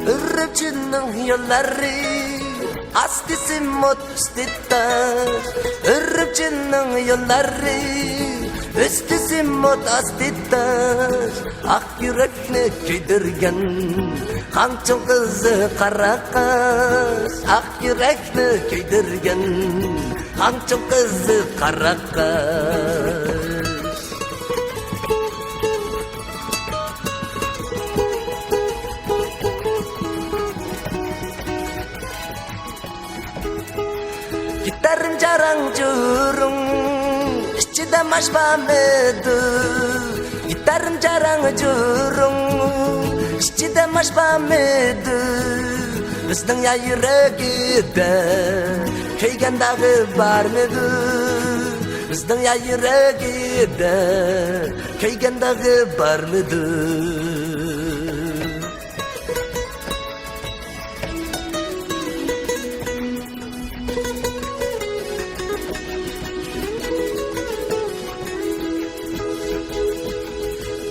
Örümcünün yolları astisi mutlu taş. Örümcünün yolları üstüsü mutlu taş. Ak yürekli küydürgen kançıl kızı kara kaş. Ak yürekli küydürgen kançıl kızı kara kaş. Gitarım jarang jurung içinde maşbamedu. Gitarım jarang jurung içinde maşbamedu. Bizning ya yuragida kuygandağı bar mıydı? Bizning ya yuragida kuygandağı bar mıydı?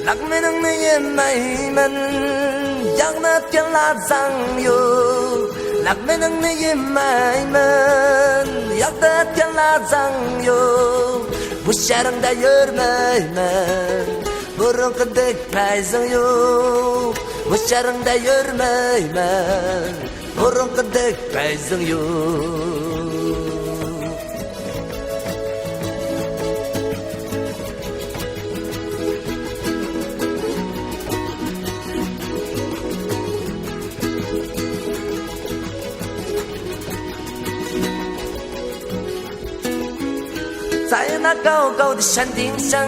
Lakmenang niyemaiman Jangnat yang lazang yo Lakmenang niyemaiman Yaktat yang lazang yo Bu şarangda yürmeymen Burun kıdık payzang yo Bu şarangda yürmeymen Burun kıdık payzang yo在那高高的山顶上，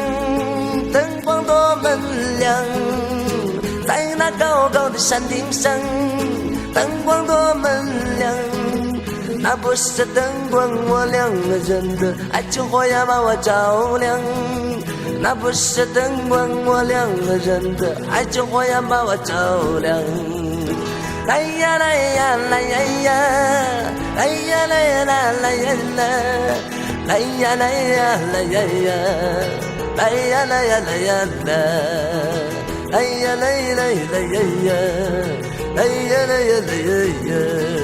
灯光多明亮。在那高高的山顶上，灯光多明亮。那不是灯光，我两个人的爱情火呀把我照亮。那不是灯光，我两个人的爱情火呀把我照亮。来呀来呀来呀呀，来呀来呀来呀来。来呀来呀来呀呀，来呀来呀来呀来，来呀来来来呀呀，来呀来呀来呀呀。